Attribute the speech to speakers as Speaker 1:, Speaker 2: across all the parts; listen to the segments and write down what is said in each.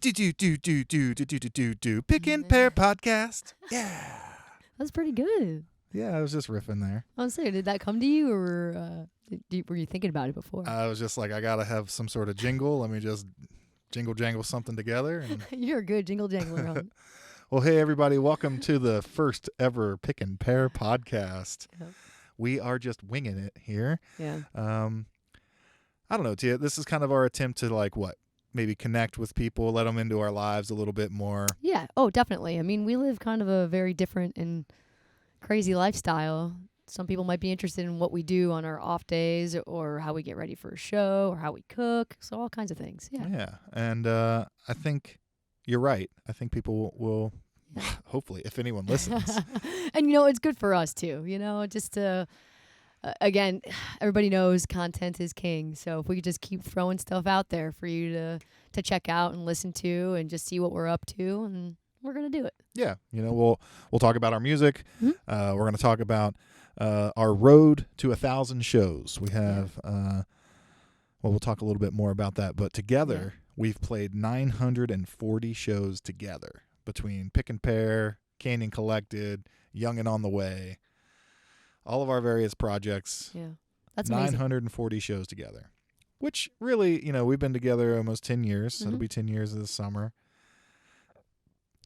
Speaker 1: Pickin Pear Podcast. Yeah.
Speaker 2: That's pretty good.
Speaker 1: Yeah, I was just riffing there.
Speaker 2: I was saying, did that come to you, or were you thinking about it before?
Speaker 1: I was just like, I gotta have some sort of jingle. Let me just jangle something together. And
Speaker 2: You're a good jingle jangler. Huh?
Speaker 1: well, hey everybody, welcome to the first ever Pickin Pear Podcast.
Speaker 2: Yep.
Speaker 1: We are just winging it here.
Speaker 2: Yeah.
Speaker 1: I don't know, Tia. This is kind of our attempt to maybe connect with people, let them into our lives a little bit more.
Speaker 2: Yeah. Oh, definitely. I mean, we live kind of a very different and crazy lifestyle. Some people might be interested in what we do on our off days, or how we get ready for a show, or how we cook. So all kinds of things. Yeah.
Speaker 1: Yeah. And I think you're right. I think people will hopefully, if anyone listens.
Speaker 2: And, it's good for us, too. Just to, again, everybody knows content is king. So if we could just keep throwing stuff out there for you to check out and listen to and just see what we're up to, and we're going to do it.
Speaker 1: Yeah. We'll talk about our music.
Speaker 2: Mm-hmm.
Speaker 1: We're going to talk about our road to 1,000 shows. We have, we'll talk a little bit more about that. But together, we've played 940 shows together between Pickin Pear, Canyon Collected, Young and on the Way, all of our various projects.
Speaker 2: Yeah, that's amazing.
Speaker 1: 940 shows together, which really, we've been together almost 10 years.
Speaker 2: Mm-hmm.
Speaker 1: It'll be 10 years this summer.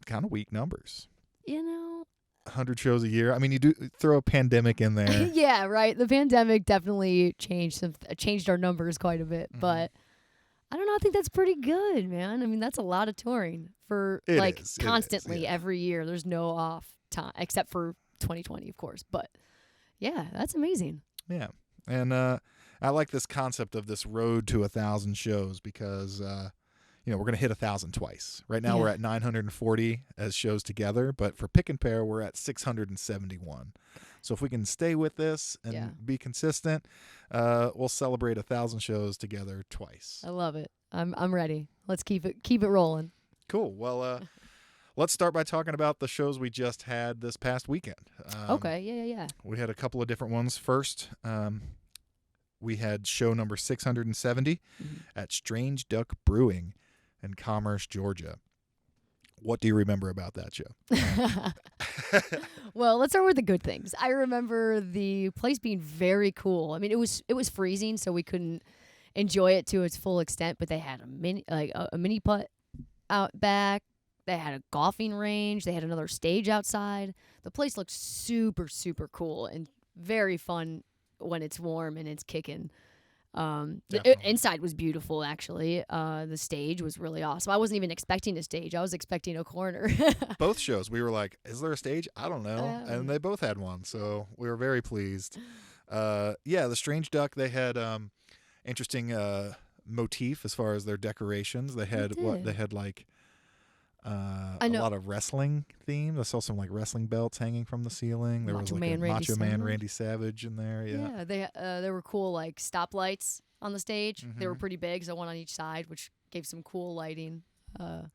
Speaker 1: Kind of weak numbers. 100 shows a year. I mean, you do throw a pandemic in there.
Speaker 2: Yeah, right. The pandemic definitely changed our numbers quite a bit, but I don't know. I think that's pretty good, man. I mean, that's a lot of touring for constantly every year. There's no off time except for 2020, of course. But yeah, that's amazing.
Speaker 1: Yeah, and I like this concept of this road to 1,000 shows because we're going to hit 1,000 twice. Right now we're at 940 as shows together, but for Pickin Pear we're at 671. So if we can stay with this and be consistent, we'll celebrate 1,000 shows together twice.
Speaker 2: I love it. I'm ready. Let's keep it rolling.
Speaker 1: Cool. Well, let's start by talking about the shows we just had this past weekend.
Speaker 2: Okay. Yeah.
Speaker 1: We had a couple of different ones. First, we had show number 670 at Strange Duck Brewing in Commerce, Georgia. What do you remember about that show?
Speaker 2: Well, let's start with the good things. I remember the place being very cool. I mean, it was freezing, so we couldn't enjoy it to its full extent. But they had a mini putt out back. They had a golfing range. They had another stage outside. The place looked super, super cool and very fun when it's warm and it's kicking. The inside was beautiful, actually. The stage was really awesome. I wasn't even expecting a stage. I was expecting a corner.
Speaker 1: Both shows, we were like, is there a stage? I don't know. And they both had one, so we were very pleased. The Strange Duck, they had interesting motif as far as their decorations. They had a lot of wrestling themes. I saw some wrestling belts hanging from the ceiling. There was a Macho Man Randy Savage in there. Yeah,
Speaker 2: there were cool stoplights on the stage. Mm-hmm. They were pretty big, so one on each side, which gave some cool lighting. The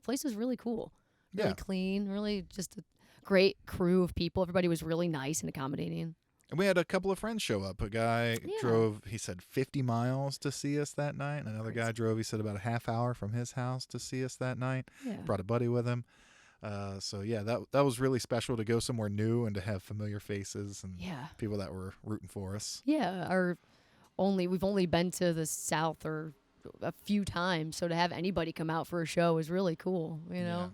Speaker 2: place was really cool, really clean, really just a great crew of people. Everybody was really nice and accommodating.
Speaker 1: And we had a couple of friends show up. A guy drove, he said, 50 miles to see us that night. And another guy drove, he said, about a half hour from his house to see us that night. Yeah. Brought a buddy with him. That was really special to go somewhere new and to have familiar faces and people that were rooting for us. Yeah,
Speaker 2: we've only been to the South or a few times, so to have anybody come out for a show is really cool,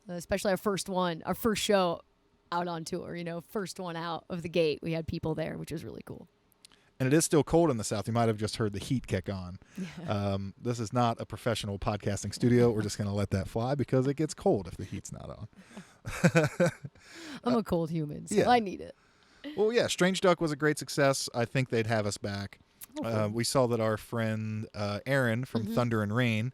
Speaker 2: especially our first show out on tour, first one out of the gate. We had people there, which was really cool.
Speaker 1: And it is still cold in the South. You might have just heard the heat kick on. Yeah. This is not a professional podcasting studio. We're just going to let that fly because it gets cold if the heat's not on.
Speaker 2: I'm a cold human, so I need it.
Speaker 1: Well, yeah, Strange Duck was a great success. I think they'd have us back. We saw that our friend Aaron from Thunder and Rain,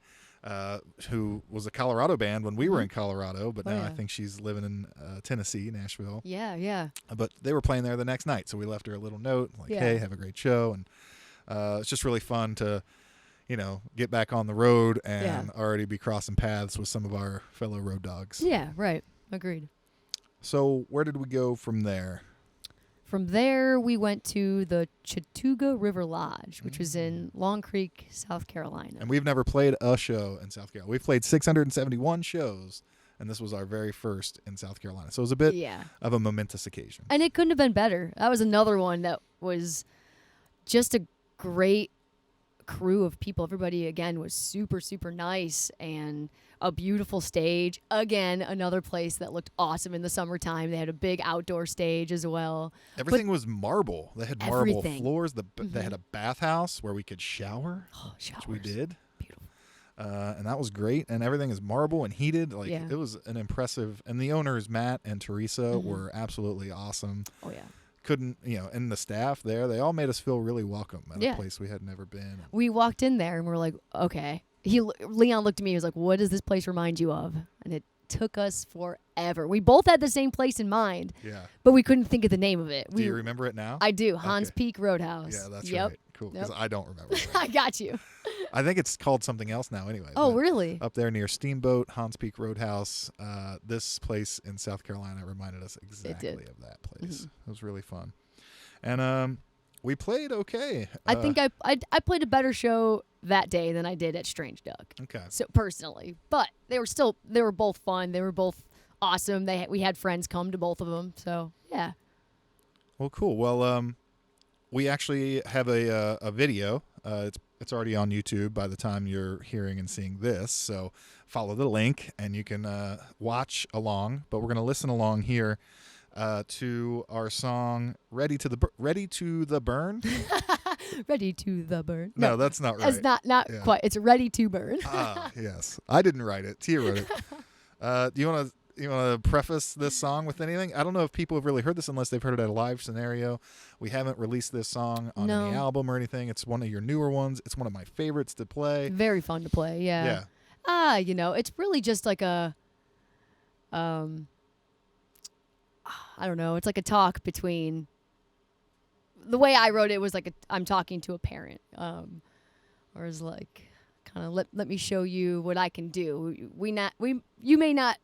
Speaker 1: who was a Colorado band when we were in Colorado, but now I think she's living in Tennessee, Nashville.
Speaker 2: Yeah.
Speaker 1: But they were playing there the next night, so we left her a little note, hey, have a great show. And it's just really fun to, get back on the road and already be crossing paths with some of our fellow road dogs.
Speaker 2: Yeah, right. Agreed.
Speaker 1: So where did we go from there?
Speaker 2: From there, we went to the Chattooga River Lodge, which was in Long Creek, South Carolina.
Speaker 1: And we've never played a show in South Carolina. We've played 671 shows, and this was our very first in South Carolina. So it was a bit of a momentous occasion.
Speaker 2: And it couldn't have been better. That was another one that was just a great crew of people. Everybody, again, was super, super nice, and a beautiful stage. Again, another place that looked awesome in the summertime. They had a big outdoor stage as well.
Speaker 1: Everything was marble. They had marble floors. They had a bathhouse where we could shower,
Speaker 2: Showers.
Speaker 1: which we did.
Speaker 2: Beautiful.
Speaker 1: And that was great. And everything is marble and heated. It was an impressive. And the owners, Matt and Teresa, were absolutely awesome.
Speaker 2: Oh, yeah.
Speaker 1: And the staff there, they all made us feel really welcome at a place we had never been.
Speaker 2: We walked in there and we're like, okay. Leon looked at me. He was like, "What does this place remind you of?" And it took us forever. We both had the same place in mind.
Speaker 1: Yeah.
Speaker 2: But we couldn't think of the name of it.
Speaker 1: Do you remember it now?
Speaker 2: I do. Hans Peak Roadhouse.
Speaker 1: Yeah, that's right. Cool. Because I don't remember.
Speaker 2: I got you.
Speaker 1: I think it's called something else now anyway.
Speaker 2: Oh, really?
Speaker 1: Up there near Steamboat, Hans Peak Roadhouse. This place in South Carolina reminded us exactly of that place. It was really fun. And we played okay.
Speaker 2: I think I played a better show that day than I did at Strange Duck.
Speaker 1: Okay.
Speaker 2: So personally, but they were both fun. They were both awesome. We had friends come to both of them. So yeah.
Speaker 1: Well, cool. Well, we actually have a video. It's already on YouTube by the time you're hearing and seeing this. So follow the link and you can watch along. But we're gonna listen along here. To our song "Ready to the Burn." Ready to the Burn. No, that's not right.
Speaker 2: It's not quite. It's "Ready to Burn."
Speaker 1: Yes, I didn't write it. Tia wrote it. Do you want to preface this song with anything? I don't know if people have really heard this unless they've heard it at a live scenario. We haven't released this song on any album or anything. It's one of your newer ones. It's one of my favorites to play.
Speaker 2: Very fun to play. Yeah. Yeah. It's really just like a I don't know. It's like a talk between. The way I wrote it was like I'm talking to a parent, or is like kind of let me show you what I can do. You may not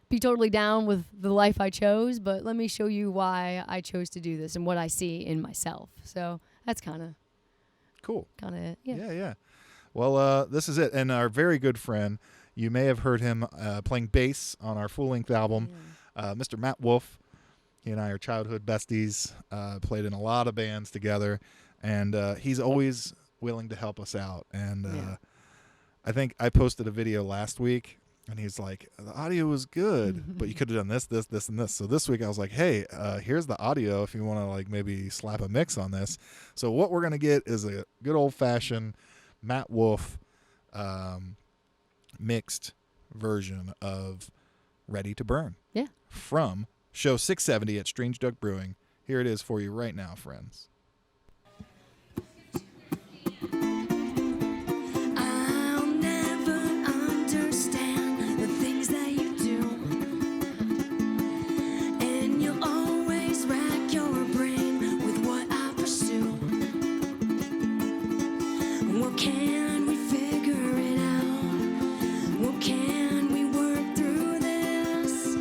Speaker 2: be totally down with the life I chose, but let me show you why I chose to do this and what I see in myself. So that's kind of
Speaker 1: cool.
Speaker 2: Kind of it. Yeah.
Speaker 1: Yeah. Well, this is it, and our very good friend. You may have heard him playing bass on our full-length album, Mr. Matt Wolf. He and I are childhood besties, played in a lot of bands together, and he's always willing to help us out. And I think I posted a video last week, and he's like, the audio was good, but you could have done this, and this. So this week I was like, hey, here's the audio if you want to like maybe slap a mix on this. So what we're going to get is a good old-fashioned Matt Wolf mixed version of Ready to Burn.
Speaker 2: Yeah.
Speaker 1: From Show 670 at Strange Duck Brewing. Here it is for you right now, friends.
Speaker 3: I'll never understand the things that you do, and you'll always rack your brain with what I pursue. What can we figure it out? What can we work through this?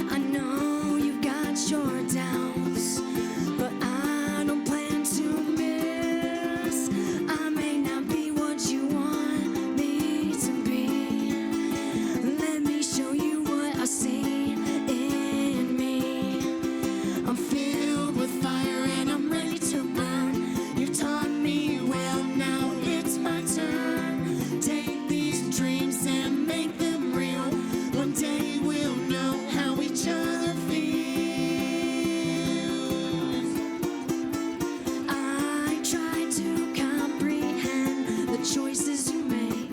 Speaker 3: I know you've got your doubts, but I don't plan to miss. I may not be what you want me to be. Let me show you what I see in me. I'm filled with fire and I'm ready to burn. You taught me well, now it's my turn. Take these dreams and make them real. One day we'll know how each other feels. I try to comprehend the choices you make,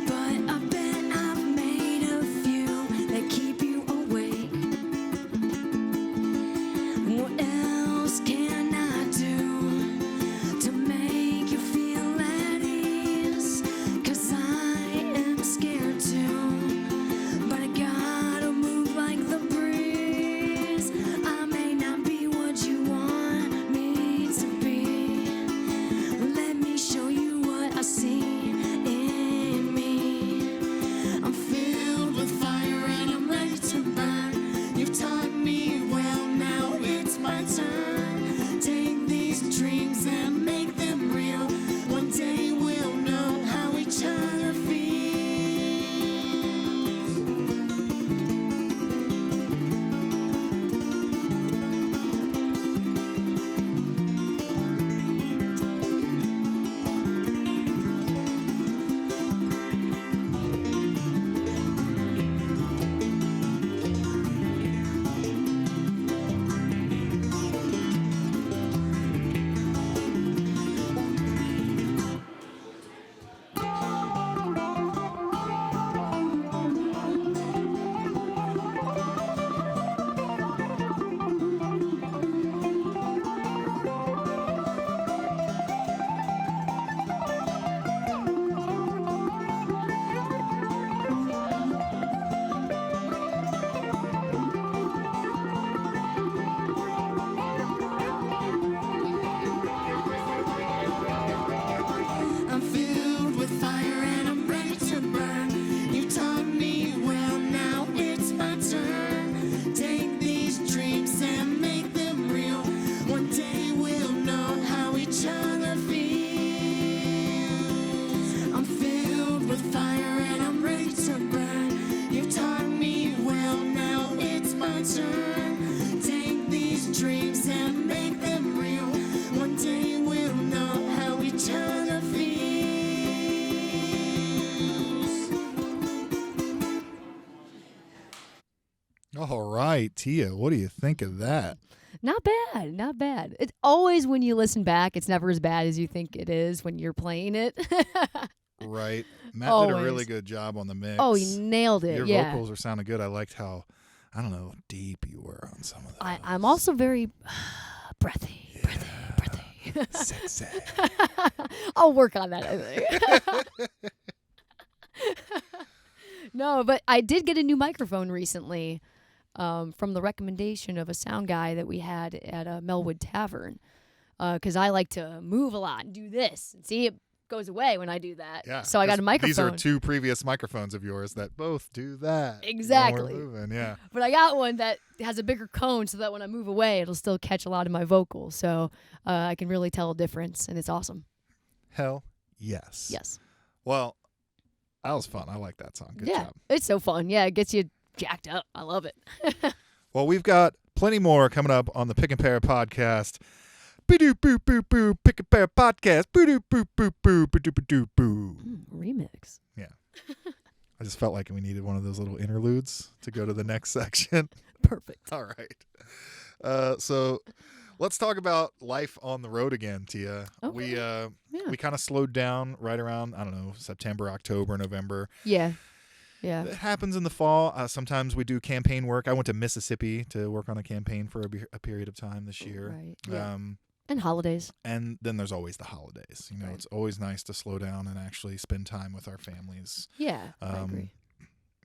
Speaker 3: but I bet I've made a few that keep you awake. What else can I do to make you feel at ease? 'Cause I am scared too, but I gotta move like the breeze. I may not be what you want me to be. Let me show
Speaker 1: right, Tia, what do you think of that?
Speaker 2: Not bad, not bad. It's always when you listen back, it's never as bad as you think it is when you're playing it.
Speaker 1: Right. Matt did a really
Speaker 2: Always.
Speaker 1: good job on the mix.
Speaker 2: Oh, he nailed it.
Speaker 1: Your
Speaker 2: yeah.
Speaker 1: vocals are sounding good. I liked how, I don't know, deep you were on some of those.
Speaker 2: I'm also very breathy.
Speaker 1: Sexy.
Speaker 2: I'll work on that, I think. No, but I did get a new microphone recently from the recommendation of a sound guy that we had at a Melwood Tavern. Because I like to move a lot and do this. And see, it goes away when I do that.
Speaker 1: Yeah.
Speaker 2: So I got a microphone.
Speaker 1: These are two previous microphones of yours that both do that.
Speaker 2: Exactly.
Speaker 1: When we're moving, yeah.
Speaker 2: But I got one that has a bigger cone so that when I move away, it'll still catch a lot of my vocals. So I can really tell a difference, and it's awesome.
Speaker 1: Hell yes.
Speaker 2: Yes.
Speaker 1: Well, that was fun. I like that song. Good
Speaker 2: yeah.
Speaker 1: job.
Speaker 2: It's so fun. Yeah, it gets you jacked up. I love it.
Speaker 1: Well, we've got plenty more coming up on the Pickin Pear Podcast. Boo boo boo boo Pickin Pear Podcast. Boo boo boo boo boo boo boo.
Speaker 2: Remix.
Speaker 1: Yeah. I just felt like we needed one of those little interludes to go to the next section.
Speaker 2: Perfect.
Speaker 1: All right. So let's talk about life on the road again, Tia.
Speaker 2: Okay.
Speaker 1: We kind of slowed down right around, I don't know, September, October, November.
Speaker 2: Yeah. Yeah.
Speaker 1: It happens in the fall. Sometimes we do campaign work. I went to Mississippi to work on a campaign for a period of time this year.
Speaker 2: Right. Yeah.
Speaker 1: Um,
Speaker 2: and holidays.
Speaker 1: and then there's always the holidays. You know,
Speaker 2: Right.
Speaker 1: it's always nice to slow down and actually spend time with our families.
Speaker 2: Yeah. I agree.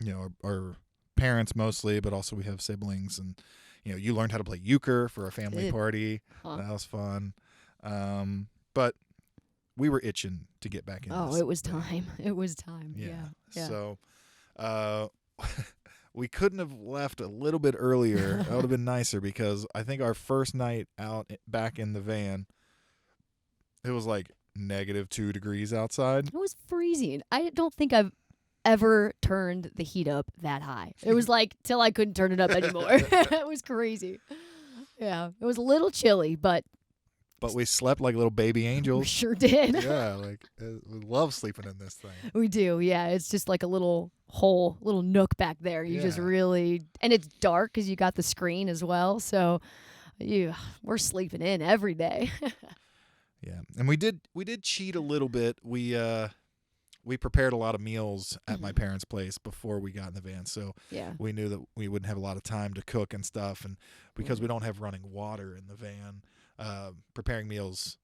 Speaker 1: You know, our parents mostly, but also we have siblings. And, you know, you learned how to play euchre for a family
Speaker 2: Did.
Speaker 1: party.
Speaker 2: Huh.
Speaker 1: That was fun. But we were itching to get back in
Speaker 2: Oh,
Speaker 1: this
Speaker 2: it was
Speaker 1: thing.
Speaker 2: time. It was time. Yeah. Yeah.
Speaker 1: So we couldn't have left a little bit earlier. That would have been nicer because I think our first night out back in the van, it was like -2 degrees outside.
Speaker 2: It was freezing. I don't think I've ever turned the heat up that high. It was like till I couldn't turn it up anymore. It was crazy. Yeah. It was a little chilly, but
Speaker 1: But we slept like little baby
Speaker 2: we
Speaker 1: angels.
Speaker 2: sure did.
Speaker 1: Yeah, like we love sleeping in this thing.
Speaker 2: We do, yeah. It's just like a little hole, little nook back there. You just
Speaker 1: Yeah.
Speaker 2: really, and it's dark because you got the screen as well. So we're sleeping in every day.
Speaker 1: Yeah, and we did cheat a little bit. We prepared a lot of meals at my parents' place before we got in the van, so
Speaker 2: Yeah.
Speaker 1: we knew that we wouldn't have a lot of time to cook and stuff. And because we don't have running water in the van, preparing meals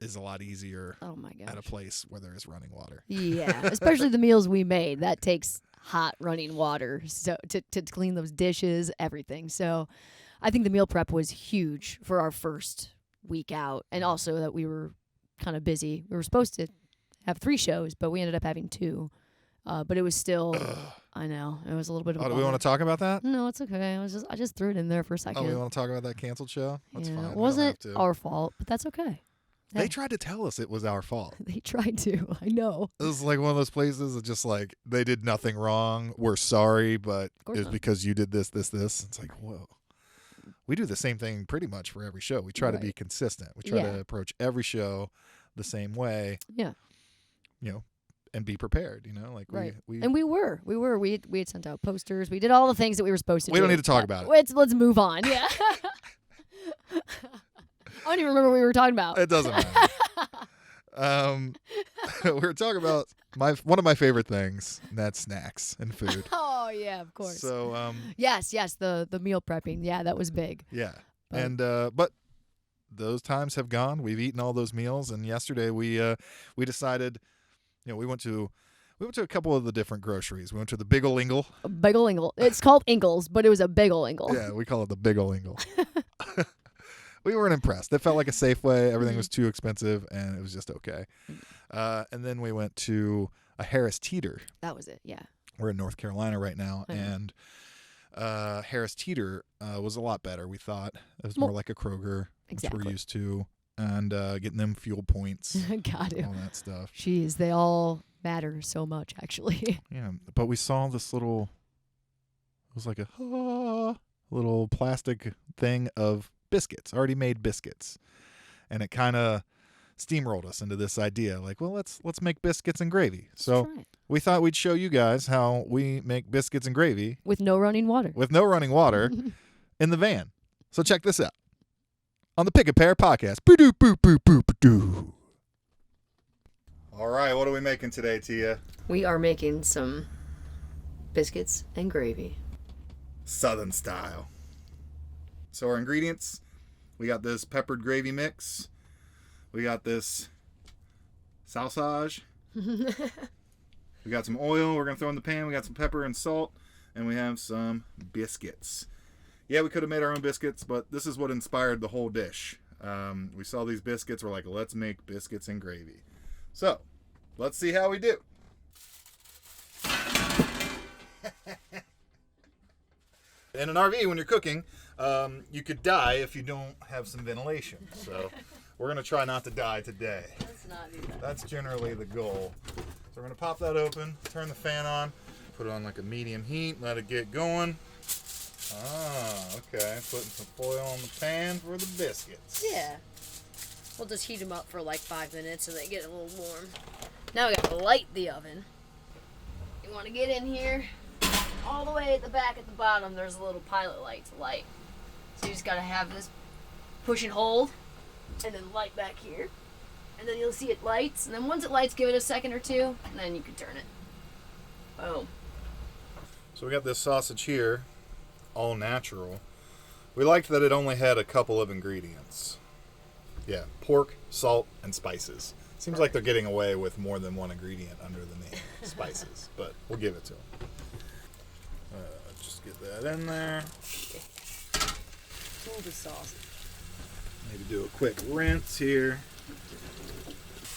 Speaker 1: is a lot easier
Speaker 2: Oh my
Speaker 1: at a
Speaker 2: gosh.
Speaker 1: place where there is running water.
Speaker 2: Yeah, especially the meals we made. That takes hot running water so to clean those dishes, everything. So I think the meal prep was huge for our first week out, and also that we were kind of busy. We were supposed to have 3 shows, but we ended up having 2. But it was still, I know, it was a little bit of a
Speaker 1: Oh, do we want to talk about that?
Speaker 2: No, it's okay. I just threw it in there for a second.
Speaker 1: Oh, we want to talk about that canceled show? That's
Speaker 2: Yeah,
Speaker 1: fine.
Speaker 2: it
Speaker 1: We don't
Speaker 2: wasn't
Speaker 1: have to.
Speaker 2: our fault, but that's okay.
Speaker 1: They tried to tell us it was our fault.
Speaker 2: They tried to. I know.
Speaker 1: It was like one of those places that just like they did nothing wrong. We're sorry, but
Speaker 2: course
Speaker 1: it's
Speaker 2: not.
Speaker 1: because you did this. It's like, whoa. We do the same thing pretty much for every show. We try to be
Speaker 2: Right.
Speaker 1: consistent. We try
Speaker 2: Yeah.
Speaker 1: to approach every show the same way.
Speaker 2: Yeah.
Speaker 1: You know, and be prepared. You know, like
Speaker 2: Right.
Speaker 1: we
Speaker 2: And we had sent out posters. We did all the things that we were supposed to do.
Speaker 1: We don't need to talk
Speaker 2: But
Speaker 1: about it.
Speaker 2: Let's move on. Yeah. I don't even remember what we were talking about.
Speaker 1: It doesn't matter. We were talking about one of my favorite things, and that's snacks and food.
Speaker 2: Oh yeah, of course.
Speaker 1: So
Speaker 2: yes, the meal prepping. Yeah, that was big.
Speaker 1: yeah,
Speaker 2: But-
Speaker 1: and but those times have gone. We've eaten all those meals, and yesterday we decided, you know, we went to a couple of the different groceries. We went to the Big Ol' Ingle.
Speaker 2: A big ol' Ingle. It's called Ingles, but it was a big ol' Ingle.
Speaker 1: Yeah, we call it the Big Ol' Ingle. We weren't impressed. It felt like a Safeway. Everything was too expensive, and it was just okay. And then we went to a Harris Teeter.
Speaker 2: That was it. Yeah.
Speaker 1: We're in North Carolina right now,
Speaker 2: I know.
Speaker 1: and Harris Teeter was a lot better. We thought it was
Speaker 2: Well,
Speaker 1: more like a Kroger, which
Speaker 2: exactly.
Speaker 1: we're used to, and getting them fuel points,
Speaker 2: Got it.
Speaker 1: all that stuff.
Speaker 2: Jeez, they all matter so much, actually.
Speaker 1: Yeah, but we saw this little. It was like a little plastic thing of biscuits, already made biscuits, and it kind of steamrolled us into this idea. Like, well, let's make biscuits and gravy. So
Speaker 2: try it.
Speaker 1: we thought we'd show you guys how we make biscuits and gravy
Speaker 2: With no running water.
Speaker 1: with no running water in the van. So check this out on the Pickin Pear Podcast. Boo-doo, boo, boo, boo, boo-doo. All right, what are we making today, Tia?
Speaker 2: We are making some biscuits and gravy.
Speaker 1: Southern style. So our ingredients, we got this peppered gravy mix. We got this sausage. We got some oil we're going to throw in the pan. We got some pepper and salt. And we have some biscuits. Yeah, we could have made our own biscuits, but this is what inspired the whole dish. We saw these biscuits. We're like, let's make biscuits and gravy. So, let's see how we do. In an RV, when you're cooking, you could die if you don't have some ventilation. So we're going to try not to die today.
Speaker 2: Let's not do that.
Speaker 1: That's generally the goal. So we're going to pop that open, turn the fan on, put it on like a medium heat, let it get going. Okay. Putting some foil on the pan for the biscuits.
Speaker 2: Yeah. We'll just heat them up for like 5 minutes so they get a little warm. Now we got to light the oven. You want to get in here. All the way at the back at the bottom, there's a little pilot light to light. So you just got to have this push and hold, and then light back here. And then you'll see it lights. And then once it lights, give it a second or two, and then you can turn it. Boom.
Speaker 1: So we got this sausage here, all natural. We liked that it only had a couple of ingredients. Yeah, pork, salt, and spices. Seems like they're getting away with more than one ingredient under the name spices, but we'll give it to them. Just get that in there.
Speaker 2: Pull the sausage.
Speaker 1: Need to do a quick rinse here.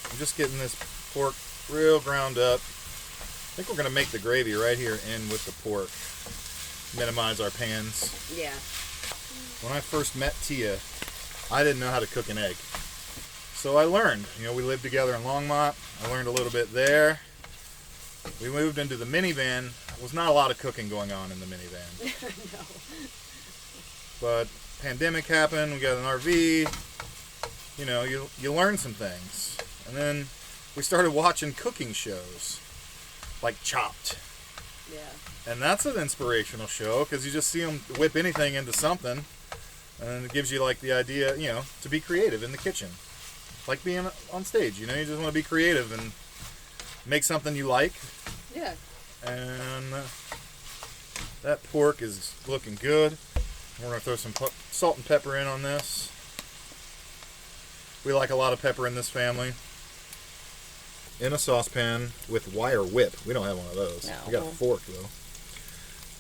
Speaker 1: I'm just getting this pork real ground up. I think we're going to make the gravy right here in with the pork. Minimize our pans.
Speaker 2: Yeah.
Speaker 1: When I first met Tia, I didn't know how to cook an egg. So I learned. We lived together in Longmont. I learned a little bit there. We moved into the minivan. There was not a lot of cooking going on in the minivan.
Speaker 2: No.
Speaker 1: But pandemic happened. We got an RV. You learn some things. And then we started watching cooking shows, like Chopped.
Speaker 2: Yeah.
Speaker 1: And that's an inspirational show because you just see them whip anything into something. And it gives you like the idea, to be creative in the kitchen. Like being on stage, you just want to be creative and make something you like.
Speaker 2: Yeah.
Speaker 1: And that pork is looking good. We're going to throw some salt and pepper in on this. We like a lot of pepper in this family. In a saucepan with wire whip. We don't have one of those.
Speaker 2: No.
Speaker 1: We got a fork though.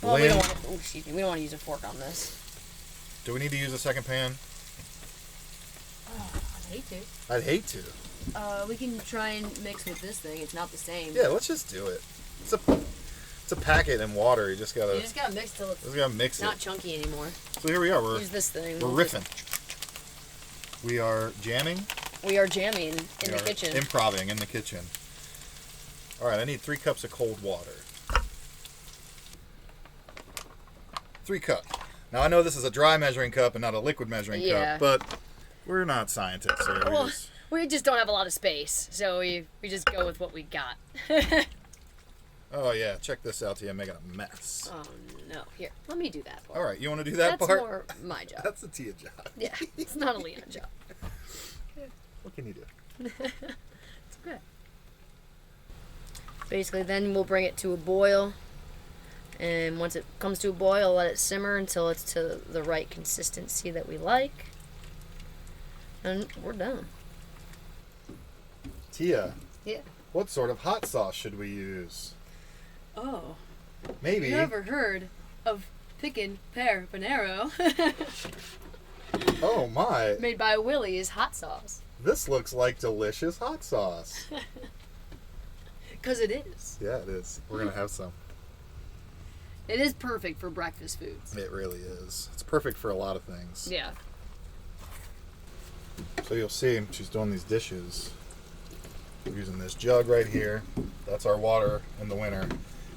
Speaker 2: Well, we don't want to use a fork on this.
Speaker 1: Do we need to use a second pan?
Speaker 2: Oh, I'd hate to.
Speaker 1: I'd hate to.
Speaker 2: We can try and mix with this thing. It's not the same.
Speaker 1: Yeah, let's just do it. It's a packet in water. You just gotta
Speaker 2: mix till it's
Speaker 1: mix
Speaker 2: not
Speaker 1: it.
Speaker 2: chunky anymore.
Speaker 1: So here we are.
Speaker 2: Use this thing.
Speaker 1: We're riffing. We are jamming.
Speaker 2: We are jamming in the kitchen.
Speaker 1: Improvising in the kitchen. All right, I need 3 cups of cold water. 3 cups. Now I know this is a dry measuring cup and not a liquid measuring cup, but we're not scientists here.
Speaker 2: Well, we just don't have a lot of space, so we just go with what we got.
Speaker 1: Oh yeah, check this out, Tia. I'm making a mess.
Speaker 2: Oh no! Here, let me do that part.
Speaker 1: All right, you want to do that
Speaker 2: That's
Speaker 1: part?
Speaker 2: more my job.
Speaker 1: That's a Tia job.
Speaker 2: Yeah, it's not a Leon job.
Speaker 1: What can you do?
Speaker 2: It's good. Basically, then we'll bring it to a boil, and once it comes to a boil, let it simmer until it's to the right consistency that we like, and we're done.
Speaker 1: Tia.
Speaker 2: Yeah.
Speaker 1: What sort of hot sauce should we use?
Speaker 2: Oh.
Speaker 1: Maybe.
Speaker 2: You ever heard of Pickin Pear Panero?
Speaker 1: Oh my.
Speaker 2: Made by Willie's hot sauce.
Speaker 1: This looks like delicious hot sauce.
Speaker 2: 'Cause it is.
Speaker 1: Yeah, it is. We're going to have some.
Speaker 2: It is perfect for breakfast foods.
Speaker 1: It really is. It's perfect for a lot of things.
Speaker 2: Yeah.
Speaker 1: So you'll see she's doing these dishes. We're using this jug right here. That's our water in the winter.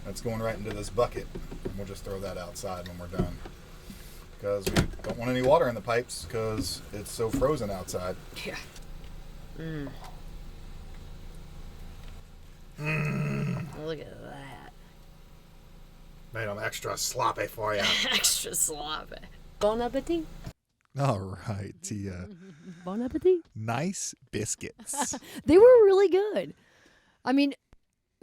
Speaker 1: That's going right into this bucket. And we'll just throw that outside when we're done. Because we don't want any water in the pipes because it's so frozen outside.
Speaker 2: Yeah. Look at that.
Speaker 1: Made them extra sloppy for you.
Speaker 2: Extra sloppy. Bon appetit.
Speaker 1: All right, Tia.
Speaker 2: Bon appetit.
Speaker 1: Nice biscuits.
Speaker 2: They were really good. I mean,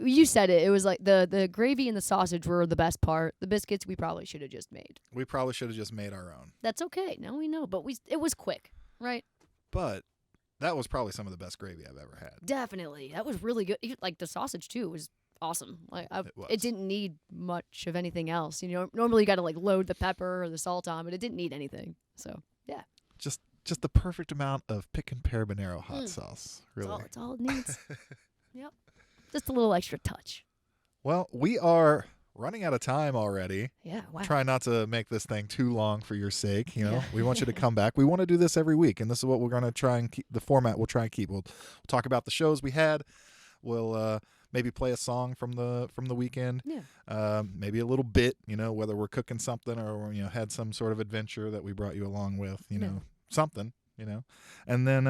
Speaker 2: you said it. It was like the gravy and the sausage were the best part. The biscuits we probably should have just made.
Speaker 1: We probably should have just made our own.
Speaker 2: That's okay. Now we know. But it was quick, right?
Speaker 1: But that was probably some of the best gravy I've ever had.
Speaker 2: Definitely. That was really good. Like the sausage too was awesome. Like
Speaker 1: was.
Speaker 2: it didn't need much of anything else. You know, normally you got to like load the pepper or the salt on, but it didn't need anything. So yeah.
Speaker 1: Just the perfect amount of Pickin Pear Habanero hot sauce. Really.
Speaker 2: That's all it needs. Yep. Just a little extra touch.
Speaker 1: Well, we are running out of time already.
Speaker 2: Yeah. Wow.
Speaker 1: Try not to make this thing too long for your sake. You know,
Speaker 2: Yeah.
Speaker 1: we want you to come back. We want to do this every week, and this is what we're going to try and keep. The format we'll try and keep. We'll talk about the shows we had. We'll maybe play a song from the weekend.
Speaker 2: Yeah.
Speaker 1: Maybe a little bit. You know, whether we're cooking something or had some sort of adventure that we brought you along with. You know, something. You know, and then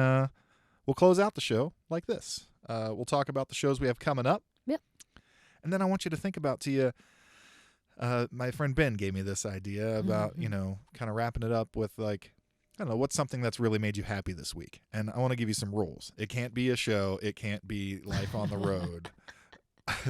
Speaker 1: we'll close out the show like this. We'll talk about the shows we have coming up.
Speaker 2: Yep.
Speaker 1: And then I want you to think about, Tia, my friend Ben gave me this idea about, kind of wrapping it up with like, I don't know, what's something that's really made you happy this week? And I want to give you some rules. It can't be a show. It can't be life on the road.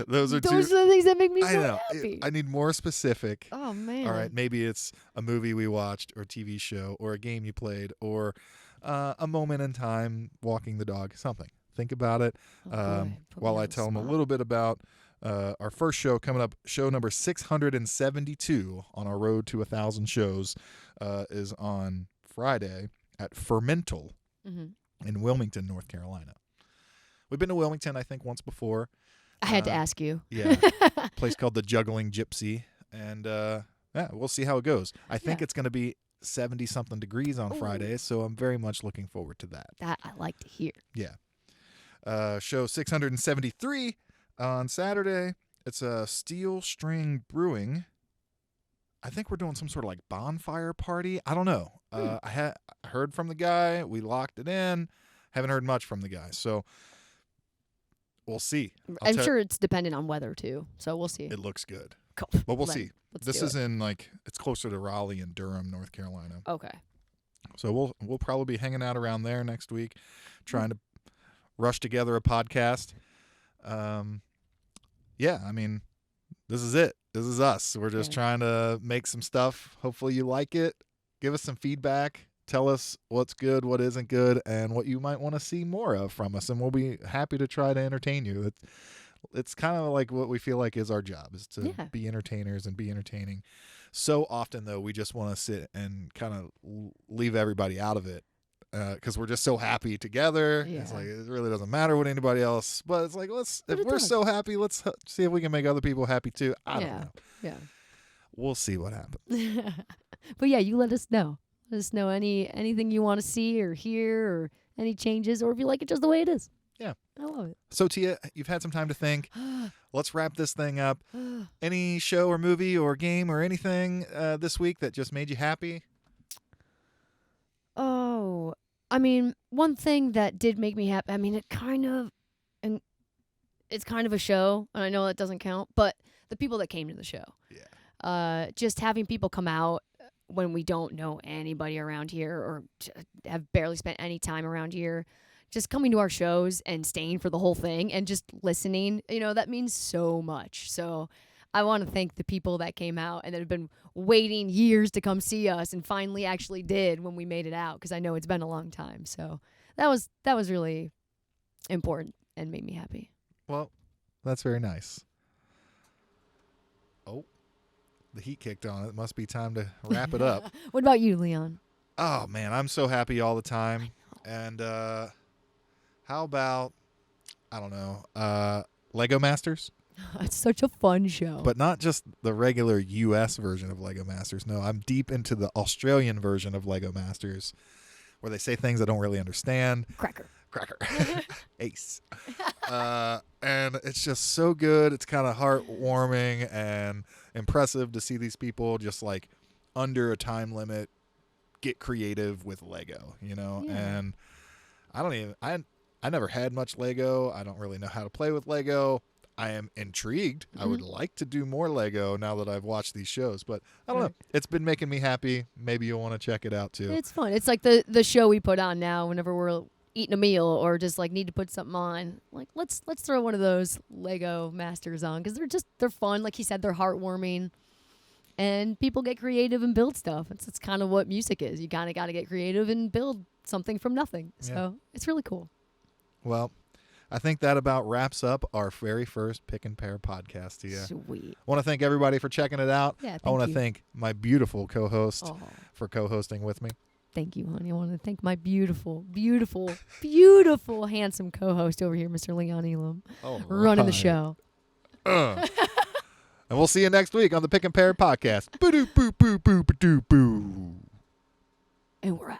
Speaker 1: Those are
Speaker 2: the things that make me
Speaker 1: I
Speaker 2: so
Speaker 1: know.
Speaker 2: happy.
Speaker 1: I need more specific.
Speaker 2: Oh man.
Speaker 1: All right. Maybe it's a movie we watched or a TV show or a game you played or a moment in time walking the dog, something. Think about it
Speaker 2: Oh, boy. Put me
Speaker 1: while
Speaker 2: on
Speaker 1: I
Speaker 2: the
Speaker 1: tell them a
Speaker 2: spot.
Speaker 1: little bit about our first show coming up. Show number 672 on our road to 1,000 shows is on Friday at Fermental in Wilmington, North Carolina. We've been to Wilmington, I think, once before.
Speaker 2: I had to ask you.
Speaker 1: Yeah, a place called the Juggling Gypsy, and we'll see how it goes. I think it's going to be 70-something degrees on Friday, so I'm very much looking forward to that.
Speaker 2: That I like to hear.
Speaker 1: Yeah. Show 673 on Saturday. It's a Steel String Brewing. I think we're doing some sort of like bonfire party. I don't know. I heard from the guy. We locked it in. Haven't heard much from the guy, so we'll see.
Speaker 2: I'm sure it's dependent on weather too, so we'll see.
Speaker 1: It looks good,
Speaker 2: Cool.
Speaker 1: but we'll see.
Speaker 2: Let's
Speaker 1: This
Speaker 2: do
Speaker 1: is
Speaker 2: it.
Speaker 1: in it's closer to Raleigh and Durham, North Carolina.
Speaker 2: Okay.
Speaker 1: So we'll probably be hanging out around there next week, trying to rush together a podcast. Yeah, I mean, this is it. This is us. We're just trying to make some stuff. Hopefully you like it. Give us some feedback. Tell us what's good, what isn't good, and what you might want to see more of from us, and we'll be happy to try to entertain you. It's kind of like what we feel like is our job, is to be entertainers and be entertaining. So often, though, we just want to sit and kind of leave everybody out of it because we're just so happy together.
Speaker 2: Yeah.
Speaker 1: It's like it really doesn't matter what anybody else, but it's like if we're so happy, let's see if we can make other people happy too. I don't know.
Speaker 2: Yeah.
Speaker 1: We'll see what happens.
Speaker 2: But yeah, you let us know. Let us know anything you want to see or hear or any changes, or if you like it just the way it is.
Speaker 1: Yeah.
Speaker 2: I love it.
Speaker 1: So, Tia, you've had some time to think. Let's wrap this thing up. Any show or movie or game or anything this week that just made you happy?
Speaker 2: Oh, I mean, one thing that did make me happy, I mean, it's kind of a show, and I know that doesn't count, but the people that came to the show.
Speaker 1: Yeah.
Speaker 2: Just having people come out when we don't know anybody around here or have barely spent any time around here, just coming to our shows and staying for the whole thing and just listening, that means so much. So I want to thank the people that came out and that have been waiting years to come see us and finally actually did when we made it out, because I know it's been a long time. So that was really important and made me happy.
Speaker 1: Well, that's very nice. Oh, the heat kicked on. It must be time to wrap it up.
Speaker 2: What about you, Leon?
Speaker 1: Oh, man, I'm so happy all the time. And how about, I don't know, Lego Masters?
Speaker 2: It's such a fun show.
Speaker 1: But not just the regular U.S. version of Lego Masters. No, I'm deep into the Australian version of Lego Masters, where they say things I don't really understand.
Speaker 2: Cracker.
Speaker 1: Ace. And it's just so good. It's kind of heartwarming and impressive to see these people just like under a time limit get creative with Lego,
Speaker 2: Yeah.
Speaker 1: And I I never had much Lego. I don't really know how to play with Lego. I am intrigued. I would like to do more Lego now that I've watched these shows, but I don't know. It's been making me happy. Maybe you'll want to check it out too.
Speaker 2: It's fun. It's like the show we put on now whenever we're eating a meal or just like need to put something on. Like let's throw one of those Lego Masters on because they're fun. Like he said, they're heartwarming, and people get creative and build stuff. It's kind of what music is. You kind of got to get creative and build something from nothing. So it's really cool.
Speaker 1: Well, I think that about wraps up our very first Pickin Pear podcast here.
Speaker 2: Sweet.
Speaker 1: I want to thank everybody for checking it out.
Speaker 2: Yeah,
Speaker 1: I want
Speaker 2: thank
Speaker 1: to
Speaker 2: you.
Speaker 1: thank my beautiful co-host
Speaker 2: Oh,
Speaker 1: for co-hosting with me.
Speaker 2: thank you, honey. I want to thank my beautiful, beautiful, beautiful, handsome co-host over here, Mr. Leon Elam, running the show.
Speaker 1: And we'll see you next week on the Pickin Pear Podcast. Boo-doo, boo, boo, boo, boo, boo.
Speaker 2: And we're out.